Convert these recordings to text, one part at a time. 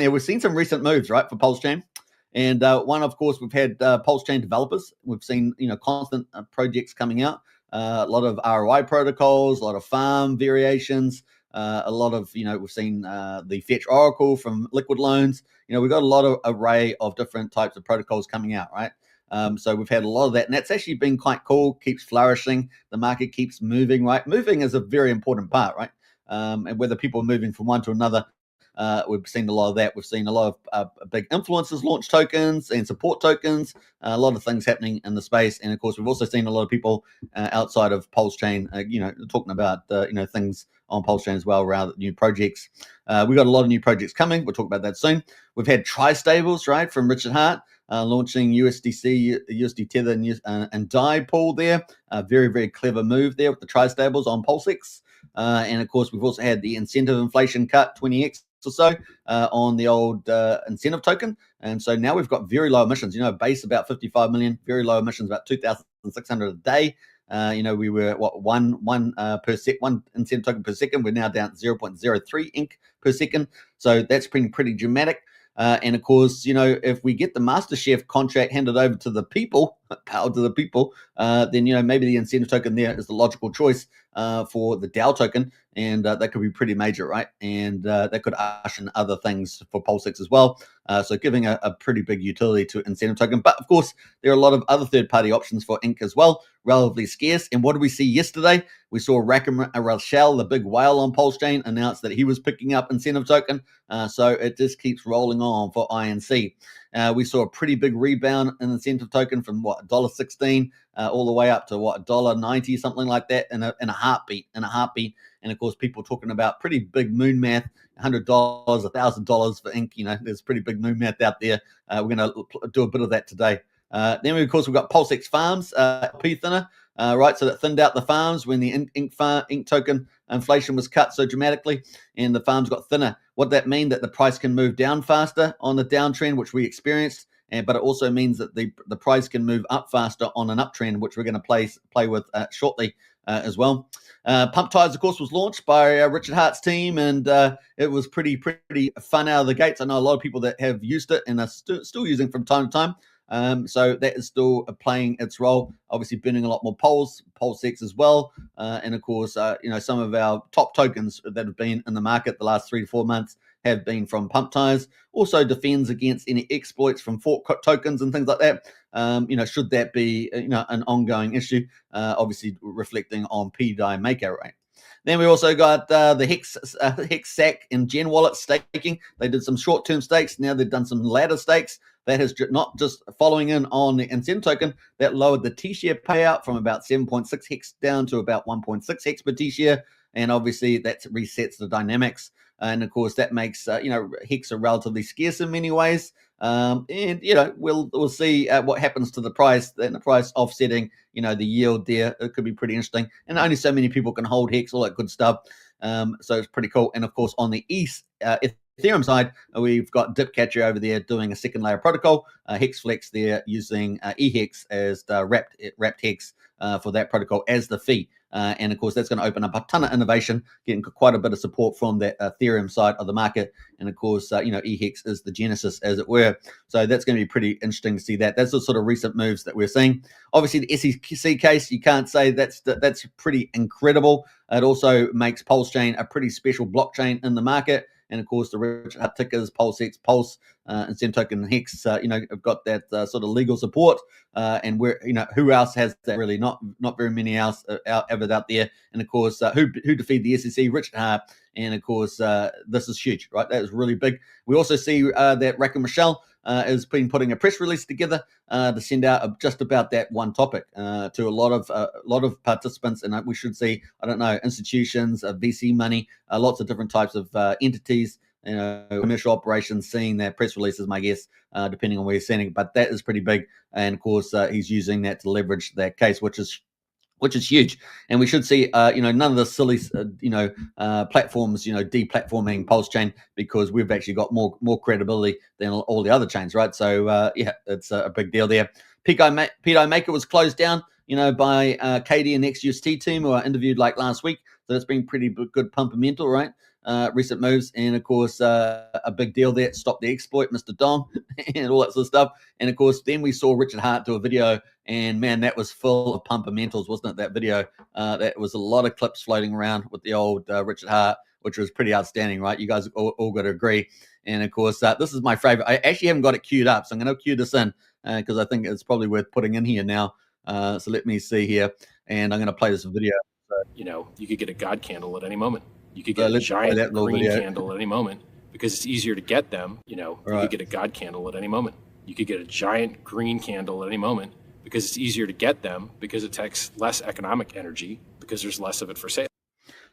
Yeah, we've seen some recent moves, right, for PulseChain. And one, of course, we've had PulseChain developers. We've seen, constant projects coming out, a lot of ROI protocols, a lot of farm variations, a lot of, we've seen the Fetch Oracle from Liquid Loans. We've got a lot of array of different types of protocols coming out, right? So we've had a lot of that, and that's actually been quite cool, keeps flourishing. The market keeps moving, right? Moving is a very important part, right? And whether people are moving from one to another, we've seen a lot of that. We've seen a lot of big influencers launch tokens and support tokens, a lot of things happening in the space. And of course, we've also seen a lot of people outside of PulseChain, talking about, things on PulseChain as well around new projects. We've got a lot of new projects coming. We'll talk about that soon. We've had tri-stables, right, from Richard Hart, launching USDC, USD Tether, and DAI pool there. Very, very clever move there with the tri-stables on PulseX. And of course, we've also had the incentive inflation cut 20x or so on the old incentive token. And so now we've got very low emissions, base about 55 million, very low emissions, about 2,600 a day. We were one incentive token per second. We're now down 0.03 ink per second. So that's been pretty dramatic. And of course, if we get the Master Chef contract handed over to the people, power to the people, then, maybe the incentive token there is the logical choice for the DAO token. And that could be pretty major, right? And that could usher in other things for PulseX as well. So giving a pretty big utility to incentive token. But of course, there are a lot of other third-party options for ink as well, relatively scarce. And what did we see yesterday? We saw Rochelle, the big whale on PulseChain, announce that he was picking up incentive token. So it just keeps rolling on for INC. We saw a pretty big rebound in incentive token from $1.16 all the way up to $1.90, something like that, in a heartbeat. And of course, people talking about pretty big moon math, $100, $1,000 for ink. There's pretty big moon math out there. We're going to do a bit of that today. Then, of course, we've got PulseX farms, P thinner, right? So that thinned out the farms when the ink token inflation was cut so dramatically, and the farms got thinner. What that mean? That the price can move down faster on the downtrend, which we experienced, but it also means that the price can move up faster on an uptrend, which we're going to play with shortly as well. Pump Ties, of course, was launched by Richard Hart's team, and it was pretty fun out of the gates. I know a lot of people that have used it and are still using from time to time. So that is still playing its role, obviously burning a lot more PulseX as well. And of course, some of our top tokens that have been in the market the last 3 to 4 months have been from Pump Ties. Also defends against any exploits from fork tokens and things like that. Should that be, an ongoing issue, obviously reflecting on PDI maker rate. Then we also got the Hex SAC and Gen Wallet staking. They did some short-term stakes. Now they've done some ladder stakes. That has not just following in on the incentive token, that lowered the T-share payout from about 7.6 hex down to about 1.6 hex per T-share. And obviously that resets the dynamics. And of course that makes, hex are relatively scarce in many ways. And, we'll see what happens to the price, and the price offsetting, the yield there. It could be pretty interesting. And only so many people can hold hex, all that good stuff. So it's pretty cool. And of course, on the Ethereum side, we've got Dipcatcher over there doing a second layer protocol. HexFlex there using eHex as the wrapped hex for that protocol as the fee. And of course, that's going to open up a ton of innovation, getting quite a bit of support from that Ethereum side of the market. And of course, eHex is the genesis, as it were. So that's going to be pretty interesting to see that. That's the sort of recent moves that we're seeing. Obviously, the SEC case, you can't say that's pretty incredible. It also makes PulseChain a pretty special blockchain in the market. And of course, the Richard Hart tickers, PulseX, Pulse, incentive token, Hex, have got that sort of legal support. And we're, who else has that? Really, not very many else out there. And of course, who defeated the SEC? Richard Hart. And of course, this is huge, right? That is really big. We also see that Rochelle has been putting a press release together to send out just about that one topic to a lot of participants, and we should see, institutions, VC money, lots of different types of entities, commercial operations, seeing their press releases, my guess, depending on where you're sending it. But that is pretty big, and of course, he's using that to leverage that case, which is huge. And we should see, none of the silly, platforms, deplatforming PulseChain, because we've actually got more credibility than all the other chains, right? So, it's a big deal there. PDI Maker was closed down, by Katie and XUST team, who I interviewed last week. So it's been pretty good pumpamental, right? recent moves, and of course a big deal there. Stop the exploit, Mr. Dong, and all that sort of stuff. And of course, then we saw Richard Hart do a video, and man, that was full of pumpamentals, wasn't it? That video, that was a lot of clips floating around with the old Richard Hart, which was pretty outstanding, right? You guys all got to agree. And of course, this is my favorite. I actually haven't got it queued up, so I'm going to queue this in because I think it's probably worth putting in here now. So let me see here, and I'm going to play this video. You know, you could get a God candle at any moment. You could get a giant green candle at any moment because it's easier to get them. You know, you could get a God candle at any moment. You could get a giant green candle at any moment because it's easier to get them because it takes less economic energy because there's less of it for sale.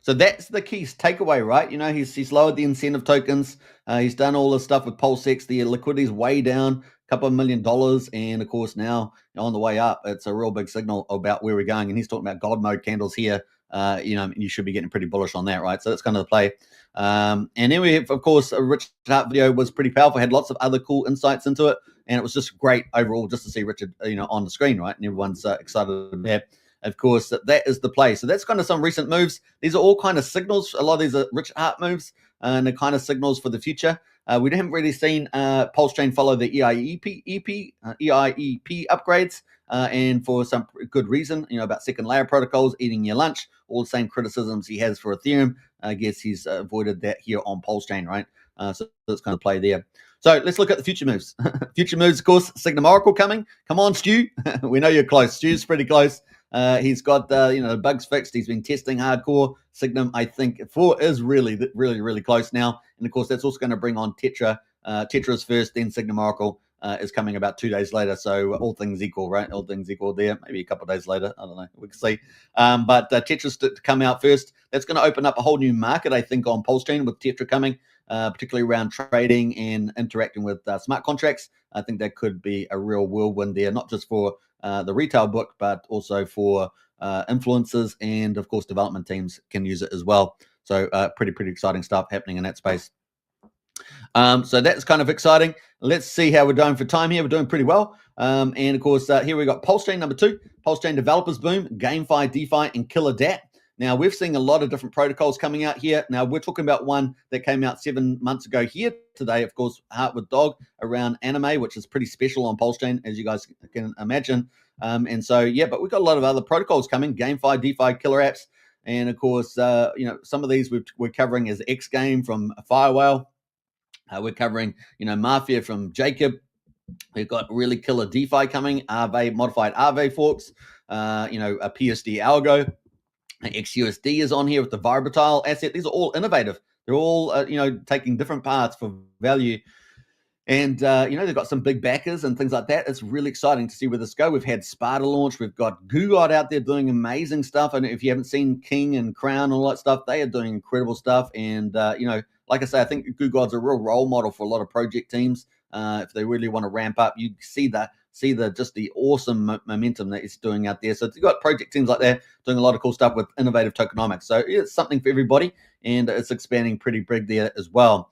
So that's the key takeaway, right? You know, he's lowered the incentive tokens. He's done all this stuff with PulseX. The liquidity is way down, a couple of $1 million. And of course, now on the way up, it's a real big signal about where we're going. And he's talking about God mode candles here. You know, you should be getting pretty bullish on that, right? So that's kind of the play. And then we have, of course, a Richard Hart video was pretty powerful. Had lots of other cool insights into it. And it was just great overall just to see Richard, you know, on the screen, right? And everyone's excited about that. Of course, that is the play. So that's kind of some recent moves. These are all kind of signals. A lot of these are Richard Hart moves, and they're kind of signals for the future. We haven't really seen PulseChain follow the EIEP upgrades, and for some good reason. You know, about second layer protocols, eating your lunch, all the same criticisms he has for Ethereum. I guess he's avoided that here on PulseChain, right? So that's kind of play there. So let's look at the future moves. Future moves, of course, Signum Oracle coming. Come on, Stu. We know you're close. Stu's pretty close. He's got you know, the bugs fixed. He's been testing hardcore. Signum, I think, 4 is really close now. And of course, that's also going to bring on Tetra. Tetra's first, then Signum Oracle is coming about 2 days later. So all things equal, right? All things equal there. Maybe a couple of days later. I don't know. We can see. But Tetra's to come out first. That's going to open up a whole new market, I think, on PulseChain with Tetra coming. Particularly around trading and interacting with smart contracts. I think that could be a real whirlwind there, not just for the retail book, but also for influencers, and of course development teams can use it as well. So pretty exciting stuff happening in that space. So that's kind of exciting. Let's see how we're doing for time here. We're doing pretty well. And of course, here we got PulseChain number 2, PulseChain developers boom, GameFi, DeFi, and Killer DApp. Now, we've seen a lot of different protocols coming out here. Now, we're talking about one that came out 7 months ago here today, of course, Heart with Dog, around anime, which is pretty special on PulseChain, as you guys can imagine. And so, yeah, but we've got a lot of other protocols coming, GameFi, DeFi, killer apps. And, of course, you know, some of these we're covering as X Game from Firewhale. We're covering, you know, Mafia from Jacob. We've got really killer DeFi coming, Aave, modified Aave forks, you know, a PSD algo. XUSD is on here with the Vibratile asset. These are all innovative. They're all, you know, taking different paths for value. And, you know, they've got some big backers and things like that. It's really exciting to see where this go. We've had Sparta launch. We've got Gugot out there doing amazing stuff. And if you haven't seen King and Crown and all that stuff, they are doing incredible stuff. And, you know, like I say, I think Gugot's a real role model for a lot of project teams. If they really want to ramp up, you see just the awesome momentum that it's doing out there. So you've got project teams like that doing a lot of cool stuff with innovative tokenomics. So it's something for everybody, and it's expanding pretty big there as well.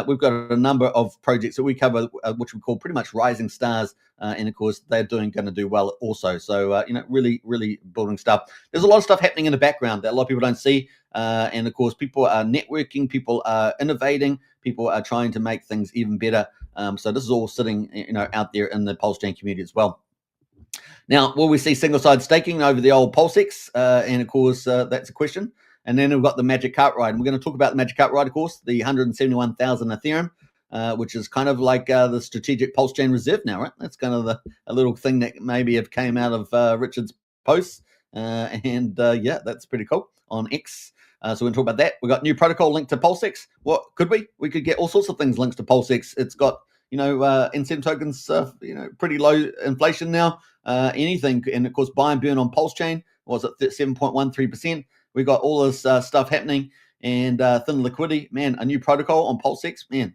We've got a number of projects that we cover, which we call pretty much rising stars. And of course, they're going to do well also. So, you know, really building stuff. There's a lot of stuff happening in the background that a lot of people don't see. And of course, people are networking, people are innovating, people are trying to make things even better. So this is all sitting, you know, out there in the PulseChain community as well. Now, will we see single-side staking over the old PulseX? And of course, that's a question. And then we've got the Magic Cart Ride. And we're going to talk about the Magic Cart Ride, of course, the 171,000 Ethereum, which is kind of like the strategic PulseChain reserve now, right? That's kind of a little thing that maybe have came out of Richard's posts. Yeah, that's pretty cool on X. So we're going to talk about that. We've got new protocol linked to PulseX. What could we? We could get all sorts of things linked to PulseX. It's got, you know, incentive tokens, you know, pretty low inflation now. Anything, and of course, buy and burn on PulseChain was at 7.13%. We got all this stuff happening, and thin liquidity. Man, a new protocol on PulseX. Man,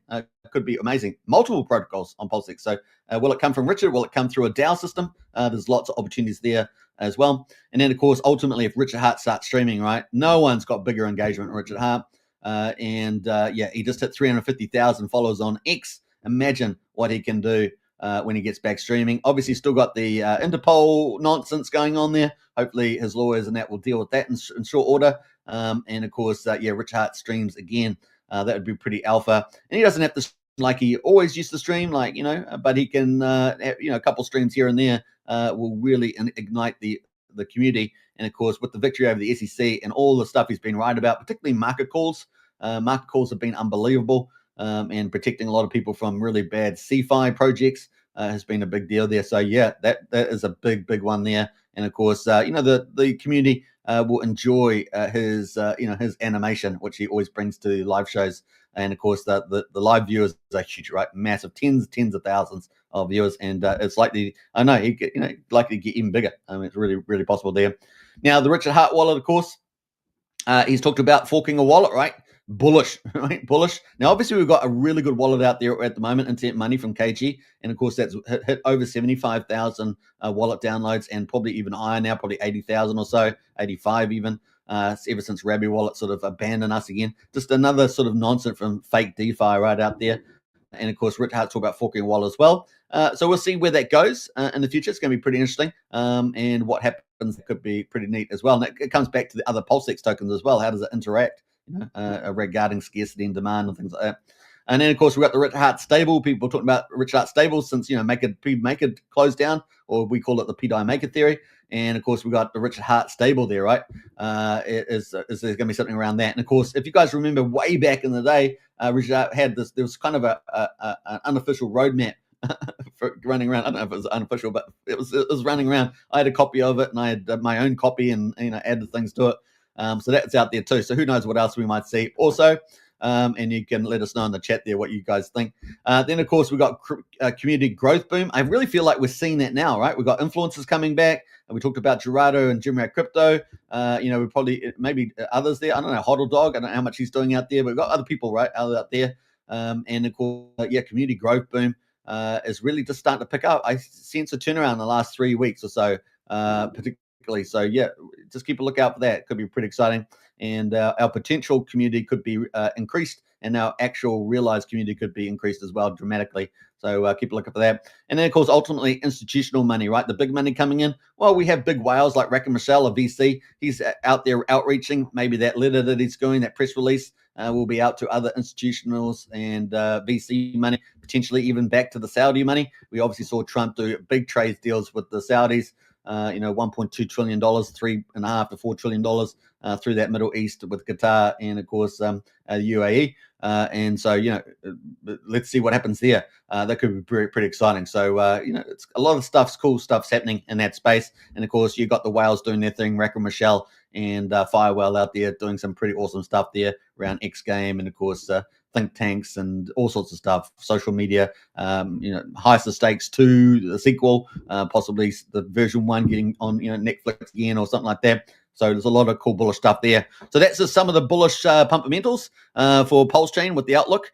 could be amazing. Multiple protocols on PulseX. So will it come from Richard? Will it come through a DAO system? There's lots of opportunities there as well. And then, of course, ultimately, if Richard Hart starts streaming, right, no one's got bigger engagement than Richard Hart. Yeah, he just hit 350,000 followers on X. Imagine what he can do when he gets back streaming. Obviously, still got the Interpol nonsense going on there. Hopefully, his lawyers and that will deal with that in short order. And of course, Rich Hart streams again. That would be pretty alpha. And he doesn't have to like he always used to stream, but he can, a couple streams here and there will really ignite the community. And of course, with the victory over the SEC and all the stuff he's been right about, particularly market calls have been unbelievable, and protecting a lot of people from really bad CFI projects has been a big deal there. So that is a big one there. And of course, the community will enjoy his animation, which he always brings to live shows. And of course, the live viewers are huge, right? Massive, tens of thousands of viewers, and it's likely. I know likely to get even bigger. It's really possible there. Now, the Richard Hart wallet, of course, he's talked about forking a wallet, right? Bullish, right? Bullish. Now, obviously, we've got a really good wallet out there at the moment, Internet Money from KG, and of course, that's hit over 75,000 wallet downloads, and probably even higher now, probably 80,000 or so, 85 even. Ever since Rabby Wallet sort of abandoned us again. Just another sort of nonsense from fake DeFi right out there. And of course, Rich Hart talked about forking a wallet as well. So we'll see where that goes in the future. It's going to be pretty interesting. And what happens could be pretty neat as well. And it comes back to the other PulseX tokens as well. How does it interact regarding scarcity and demand and things like that? And then, of course, we've got the Rich Hart stable. People talking about Rich Hart stable since, make it closed down, or we call it the PDI Maker theory. And, of course, we've got the Richard Hart stable there, right? Is there going to be something around that? And, of course, if you guys remember way back in the day, Richard Hart had this, there was kind of an unofficial roadmap for running around. I don't know if it was unofficial, but it was running around. I had a copy of it, and I had my own copy and, added things to it. So that's out there too. So who knows what else we might see also. And you can let us know in the chat there what you guys think. Then, of course, we've got community growth boom. I really feel like we're seeing that now, right? We've got influencers coming back. And we talked about Gerardo and Jim Rat Crypto. We probably, maybe others there. I don't know, Hoddle Dog. I don't know how much he's doing out there. But we've got other people, right, out there. And, of course, community growth boom is really just starting to pick up. I sense a turnaround in the last 3 weeks or so, particularly. So, just keep a lookout for that. It could be pretty exciting. And our potential community could be increased, and our actual realized community could be increased as well dramatically. So keep a lookout for that. And then, of course, ultimately, institutional money, right? The big money coming in. Well, we have big whales like Rack and Michelle, a VC. He's out there outreaching. Maybe that letter that he's going, that press release, will be out to other institutionals and VC money, potentially even back to the Saudi money. We obviously saw Trump do big trade deals with the Saudis. $1.2 trillion, $3.5 to $4 trillion through that Middle East with Qatar and, of course, UAE. And so, let's see what happens there. That could be pretty exciting. So, it's a lot of cool stuff's happening in that space. And, of course, you've got the whales doing their thing, Rack and Michelle and Firewell out there doing some pretty awesome stuff there around X Game and, of course, think tanks and all sorts of stuff, social media, Highest of Stakes 2, the sequel, possibly the version 1 getting on, Netflix again or something like that. So there's a lot of cool bullish stuff there. So that's just some of the bullish pumpamentals for PulseChain with the outlook.